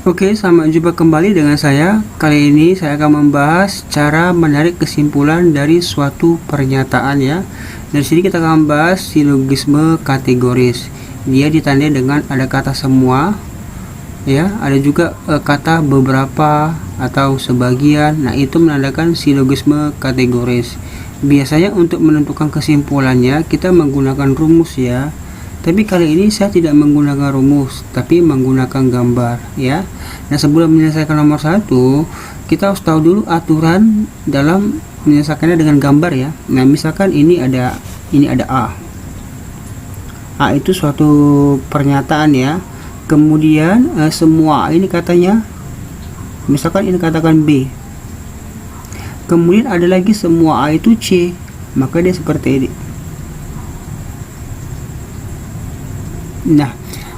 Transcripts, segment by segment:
Oke, selamat jumpa kembali dengan saya. Kali ini saya akan membahas cara menarik kesimpulan dari suatu pernyataan ya. Dari sini kita akan membahas silogisme kategoris. Dia ditandai dengan ada kata semua ya, ada juga kata beberapa atau sebagian. Nah, itu menandakan silogisme kategoris. Biasanya untuk menentukan kesimpulannya kita menggunakan rumus ya. Tapi kali ini saya tidak menggunakan rumus, tapi menggunakan gambar ya. Nah, sebelum menyelesaikan nomor 1, kita harus tahu dulu aturan dalam menyelesaikannya dengan gambar ya. Nah, misalkan ini ada A. A itu suatu pernyataan ya. Kemudian semua ini katanya, misalkan ini katakan B. Kemudian ada lagi semua A itu C, maka dia seperti ini. Nah,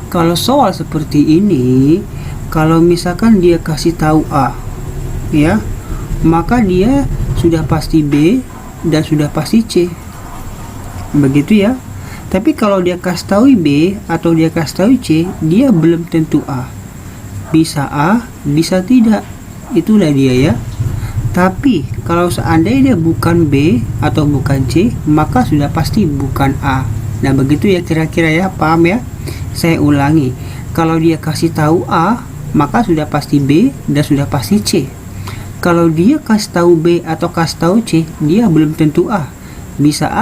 kalau soal seperti ini, kalau misalkan dia kasih tahu A ya, maka dia sudah pasti B dan sudah pasti C, begitu ya. Tapi kalau dia kasih tahu B atau dia kasih tahu C, dia belum tentu A, bisa A bisa tidak, itulah dia ya. Tapi kalau seandainya dia bukan B atau bukan C, maka sudah pasti bukan A. Nah, begitu ya kira-kira ya, paham ya? Saya ulangi, kalau dia kasih tahu A, maka sudah pasti B dan sudah pasti C. Kalau dia kasih tahu B atau kasih tahu C, dia belum tentu A, bisa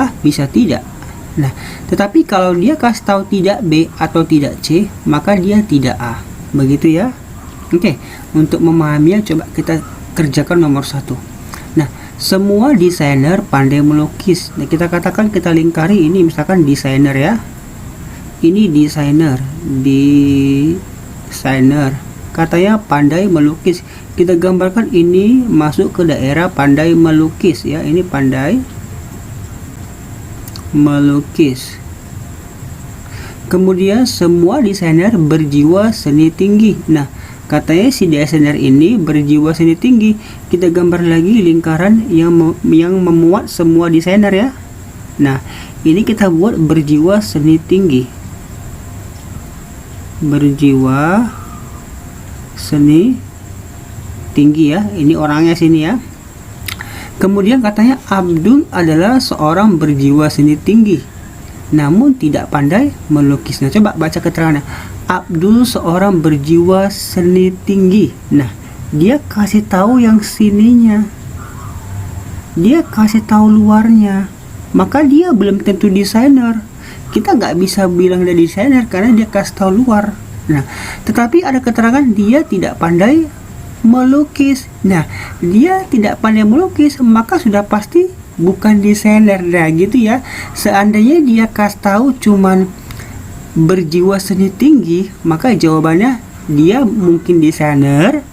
tidak. Nah, tetapi kalau dia kasih tahu tidak B atau tidak C, maka dia tidak A, begitu ya. Oke, untuk memahaminya coba kita kerjakan nomor 1. Nah, semua desainer pandai melukis. Nah, kita katakan, kita lingkari ini misalkan desainer ya. Ini desainer katanya pandai melukis. Kita gambarkan ini masuk ke daerah pandai melukis ya. Ini pandai melukis. Kemudian semua desainer berjiwa seni tinggi. Nah, katanya si desainer ini berjiwa seni tinggi. Kita gambar lagi lingkaran yang memuat semua desainer ya. Nah, ini kita buat berjiwa seni tinggi. Berjiwa seni tinggi ya. Ini orangnya sini ya. Kemudian katanya Abdul adalah seorang berjiwa seni tinggi, namun tidak pandai melukis. Nah, coba baca keterangannya. Abdul seorang berjiwa seni tinggi. Nah, dia kasih tahu yang sininya, dia kasih tahu luarnya, maka dia belum tentu desainer. Kita nggak bisa bilang dia desainer karena dia kasih tahu luar. Nah, tetapi ada keterangan dia tidak pandai melukis. Nah, dia tidak pandai melukis, maka sudah pasti bukan desainer. Nah, gitu ya. Seandainya dia kasih tahu cuman berjiwa seni tinggi, maka jawabannya dia mungkin desainer,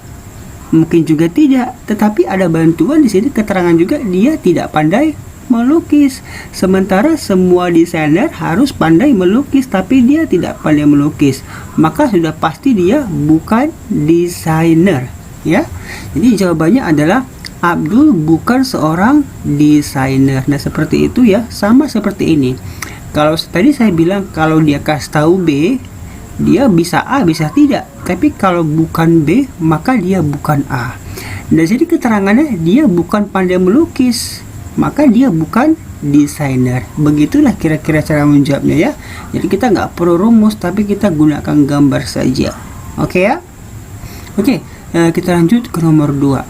mungkin juga tidak. Tetapi ada bantuan di sini, keterangan juga dia tidak pandai melukis. Sementara semua desainer harus pandai melukis, tapi dia tidak pandai melukis, maka sudah pasti dia bukan desainer ya. Jadi jawabannya adalah Abdul bukan seorang desainer. Nah, seperti itu ya, sama seperti ini. Kalau tadi saya bilang kalau dia kasih tahu B, dia bisa A bisa tidak, tapi kalau bukan B maka dia bukan A. Dari sini keterangannya dia bukan pandai melukis, maka dia bukan desainer. Begitulah kira-kira cara menjawabnya ya. Jadi kita nggak perlu rumus, tapi kita gunakan gambar saja. Oke ya. Oke, kita lanjut ke nomor 2.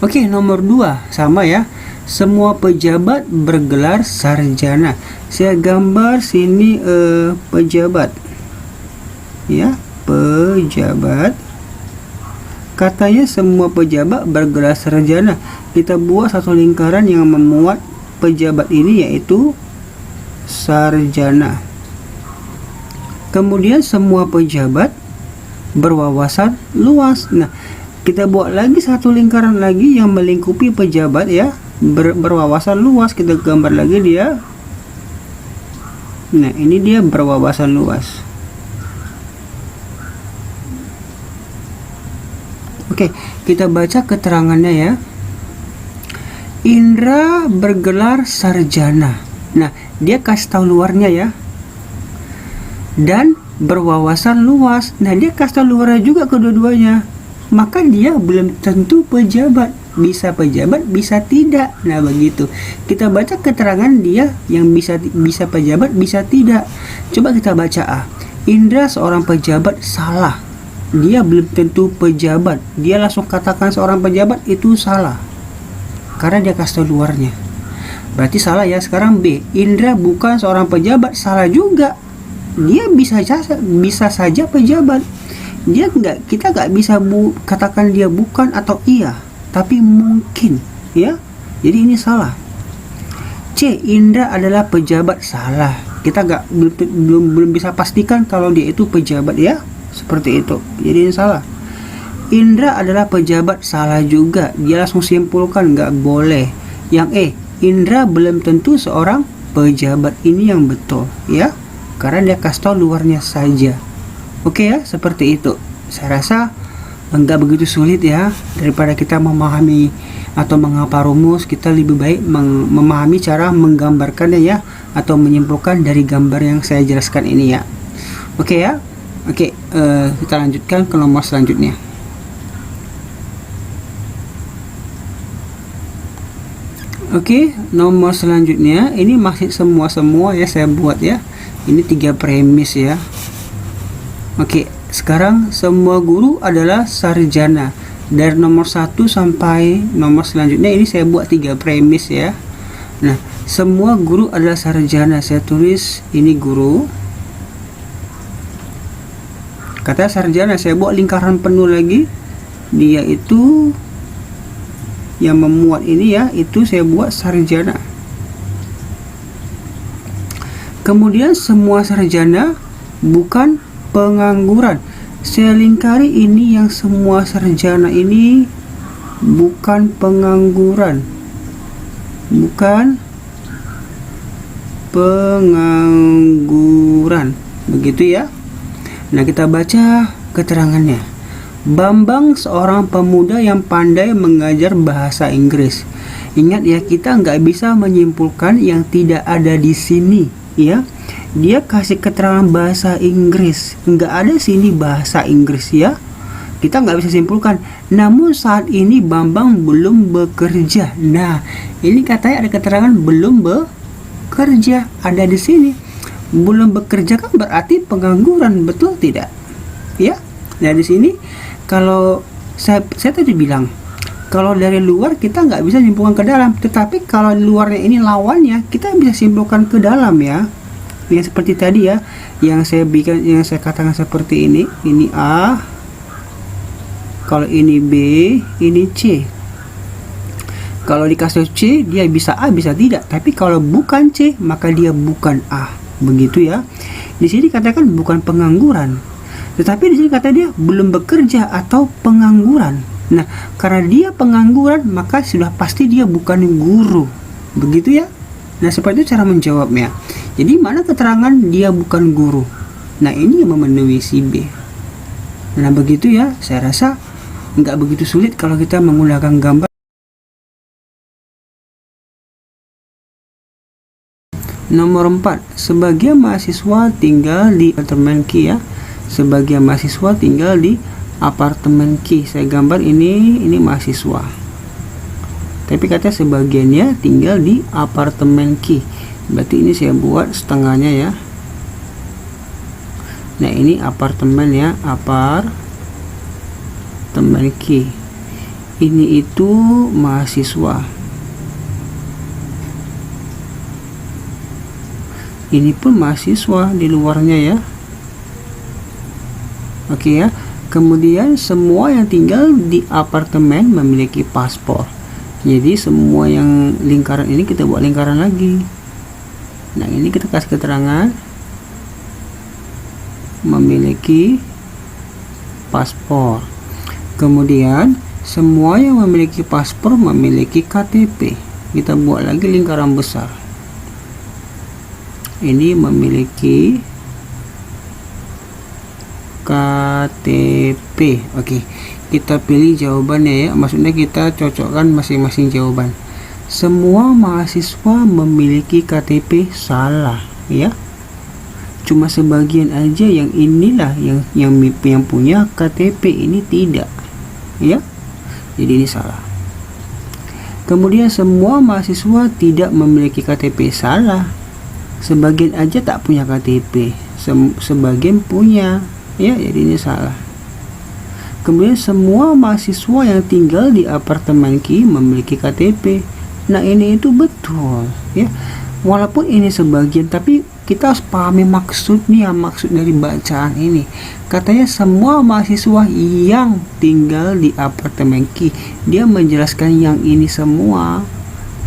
Oke, nomor 2 sama ya. Semua pejabat bergelar sarjana. Saya gambar sini pejabat ya. Pejabat, katanya semua pejabat bergelar sarjana. Kita buat satu lingkaran yang memuat pejabat ini, yaitu sarjana. Kemudian semua pejabat berwawasan luas. Nah, kita buat lagi satu lingkaran lagi yang melingkupi pejabat ya, berwawasan luas. Kita gambar lagi dia. Nah, ini dia berwawasan luas. Oke, kita baca keterangannya ya. Indra bergelar sarjana. Nah, dia kasih tahu luarnya ya. Dan berwawasan luas. Nah, dia kasih tahu luarnya juga kedua-duanya. Maka dia belum tentu pejabat. Bisa pejabat, bisa tidak. Nah, begitu. Kita baca keterangan dia yang bisa pejabat, bisa tidak. Coba kita baca A. Indra seorang pejabat salah. Dia belum tentu pejabat. Dia langsung katakan seorang pejabat itu salah. Karena dia kasih tahu luarnya. Berarti salah ya. Sekarang B. Indra bukan seorang pejabat, salah juga. Dia bisa saja pejabat. Kita nggak bisa katakan dia bukan atau iya, tapi mungkin ya. Jadi ini salah. C. Indra adalah pejabat, salah. Kita belum bisa pastikan kalau dia itu pejabat ya, seperti itu. Jadi ini salah. Indra adalah pejabat, salah juga. Dia langsung simpulkan nggak boleh. Yang E. Indra belum tentu seorang pejabat, ini yang betul ya, karena dia kasih tahu luarnya saja. Oke ya, seperti itu. Saya rasa enggak begitu sulit ya. Daripada kita memahami atau menghafal rumus, kita lebih baik memahami cara menggambarkannya ya, atau menyimpulkan dari gambar yang saya jelaskan ini ya. Oke ya. Oke, kita lanjutkan ke nomor selanjutnya. Oke, nomor selanjutnya ini masih semua ya saya buat ya. Ini 3 premis ya. Oke, sekarang semua guru adalah sarjana. Dari nomor 1 sampai nomor selanjutnya ini saya buat 3 premis ya. Nah, semua guru adalah sarjana. Saya tulis ini guru. Kata sarjana, saya buat lingkaran penuh lagi. Dia itu yang memuat ini ya, itu saya buat sarjana. Kemudian semua sarjana bukan pengangguran. Saya lingkari ini yang semua sarjana ini bukan pengangguran. Bukan pengangguran. Begitu ya. Nah, kita baca keterangannya. Bambang seorang pemuda yang pandai mengajar bahasa Inggris. Ingat ya, kita nggak bisa menyimpulkan yang tidak ada di sini ya. Dia kasih keterangan bahasa Inggris, nggak ada sini bahasa Inggris ya. Kita nggak bisa simpulkan. Namun saat ini Bambang belum bekerja. Nah, ini katanya ada keterangan belum bekerja, ada di sini. Belum bekerja kan berarti pengangguran, betul tidak? Ya. Nah, di sini kalau saya tadi bilang, kalau dari luar kita nggak bisa simpulkan ke dalam, tetapi kalau luarnya ini lawannya, kita bisa simpulkan ke dalam ya. Yang seperti tadi ya, yang saya katakan seperti ini A, kalau ini B, ini C. Kalau dikasih C, dia bisa A, bisa tidak. Tapi kalau bukan C, maka dia bukan A. Begitu ya. Di sini katakan bukan pengangguran. Tetapi di sini kata dia belum bekerja atau pengangguran. Nah, karena dia pengangguran, maka sudah pasti dia bukan guru. Begitu ya. Nah, seperti itu cara menjawabnya. Jadi mana keterangan dia bukan guru? Nah, ini yang memenuhi si B. Nah, begitu ya. Saya rasa nggak begitu sulit kalau kita menggunakan gambar. Nomor 4. Sebagian mahasiswa tinggal di apartemen Q ya. Sebagian mahasiswa tinggal di apartemen Q. Saya gambar ini mahasiswa. Tapi katanya sebagiannya tinggal di apartemen Q. Berarti ini saya buat setengahnya ya. Nah, ini apartemen ya, apartemen Q. Ini itu mahasiswa. Ini pun mahasiswa di luarnya ya. Oke ya. Kemudian semua yang tinggal di apartemen memiliki paspor. Jadi semua yang lingkaran ini kita buat lingkaran lagi. Nah, ini kita kasih keterangan memiliki paspor. Kemudian semua yang memiliki paspor memiliki KTP. Kita buat lagi lingkaran besar. Ini memiliki KTP. Oke, kita pilih jawabannya ya. Maksudnya kita cocokkan masing-masing jawaban. semua mahasiswa memiliki KTP salah, ya. Cuma sebagian aja yang inilah yang punya KTP ini tidak, ya. Jadi ini salah. Kemudian semua mahasiswa tidak memiliki KTP salah. Sebagian aja tak punya KTP, sebagian punya, ya. Jadi ini salah. Kemudian semua mahasiswa yang tinggal di apartemen Q memiliki KTP. Nah, ini itu betul, ya. Walaupun ini sebagian, tapi kita harus pahami maksudnya, maksud dari bacaan ini. Katanya semua mahasiswa yang tinggal di apartemen Q. Dia menjelaskan yang ini semua.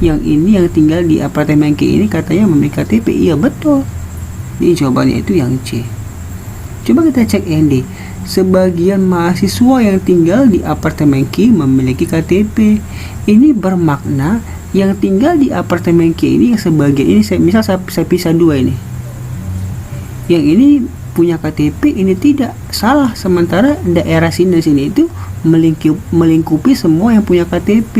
Yang ini yang tinggal di apartemen Q ini katanya memiliki KTP. Iya, betul. Ini jawabannya itu yang C. Coba kita cek yang D. Sebagian mahasiswa yang tinggal di apartemen Q memiliki KTP. Ini bermakna yang tinggal di apartemen Q ini, yang sebagian ini, misal saya pisah dua ini. Yang ini punya KTP, ini tidak, salah. Sementara daerah sini itu melingkupi semua yang punya KTP.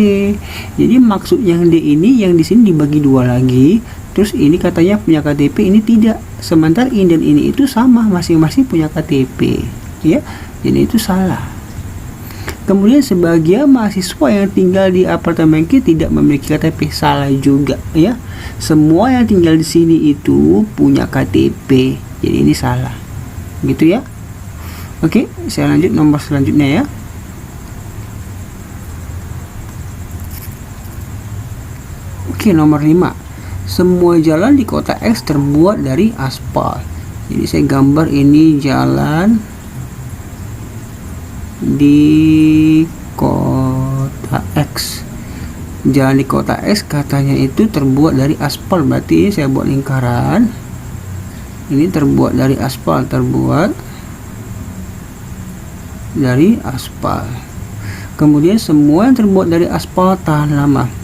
Jadi maksud yang D ini, yang di sini dibagi dua lagi. Terus ini katanya punya KTP, ini tidak. Sementara ini dan ini itu sama, masing-masing punya KTP, ya. Jadi itu salah. Kemudian sebagian mahasiswa yang tinggal di apartemen Q tidak memiliki KTP, salah juga, ya. Semua yang tinggal di sini itu punya KTP, jadi ini salah, gitu ya. Oke, saya lanjut nomor selanjutnya, ya. Oke, nomor 5. Semua jalan di kota X terbuat dari aspal. Jadi saya gambar ini jalan di kota X. Jalan di kota X katanya itu terbuat dari aspal, berarti saya buat lingkaran. Ini terbuat dari aspal, terbuat dari aspal. Kemudian semua yang terbuat dari aspal tahan lama.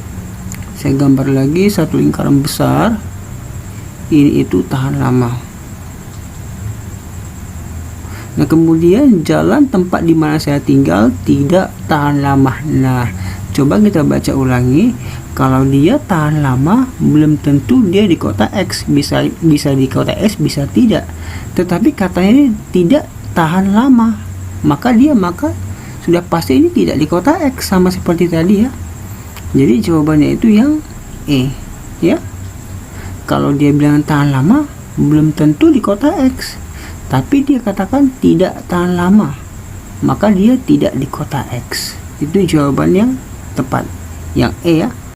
Saya gambar lagi satu lingkaran besar. Ini itu tahan lama. Nah, kemudian jalan tempat di mana saya tinggal tidak tahan lama. Nah, coba kita baca ulangi. Kalau dia tahan lama, belum tentu dia di kota X. Bisa di kota X, bisa tidak. Tetapi katanya ini tidak tahan lama, maka sudah pasti ini tidak di kota X, sama seperti tadi, ya. Jadi jawabannya itu yang E, ya. Kalau dia bilang tahan lama, belum tentu di kota X. Tapi dia katakan tidak tahan lama, maka dia tidak di kota X. Itu jawaban yang tepat, yang E, ya.